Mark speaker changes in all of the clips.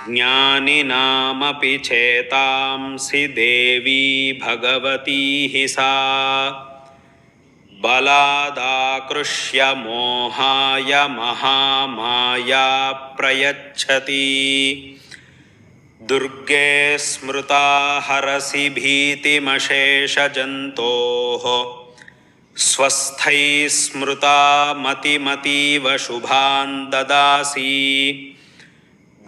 Speaker 1: ज्ञानिनामपि चेतांसि देवी भगवती हि सा बलादाकृष्य मोहाय महामाया प्रयच्छति दुर्गे स्मृता हरसि भीतिमशेषजन्तोः स्वस्थैः स्मृता मतिमतीव शुभान् ददासि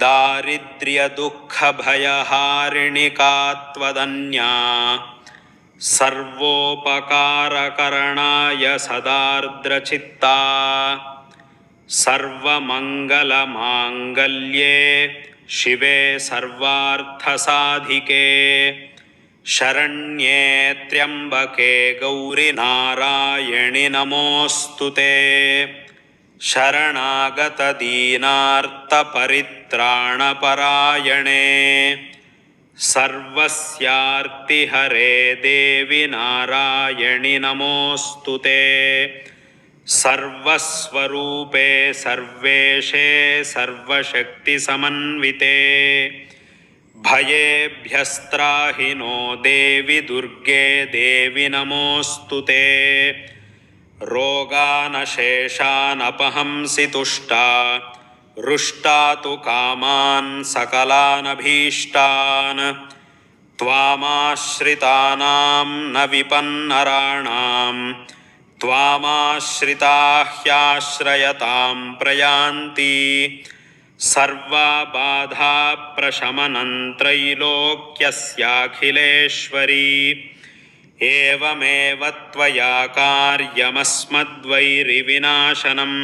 Speaker 1: दारिद्र्यदुःखभयहारिणिका त्वदन्या सर्वोपकारकरणाय सदार्द्रचित्ता सर्वमङ्गलमाङ्गल्ये शिवे सर्वार्थसाधिके शरण्ये त्र्यम्बके गौरि नारायणि नमोऽस्तु ते शरणागतदीनार्तपरित्राणपरायणे सर्वस्यार्तिहरे देवि नारायणि नमोऽस्तु ते सर्वस्वरूपे सर्वेशे सर्वशक्तिसमन्विते भयेभ्यस्त्राहि नो देवि दुर्गे देवि नमोऽस्तु ते रोगानशेषानपहंसि तुष्टा रुष्टा तु कामान् सकलानभीष्टान् त्वामाश्रितानां न विपन्नराणां त्वामाश्रिता ह्याश्रयतां प्रयान्ति सर्वबाधाप्रशमनं त्रैलोक्यस्याखिलेश्वरी एवमेव त्वया कार्यमस्मद्वैरिविनाशनम्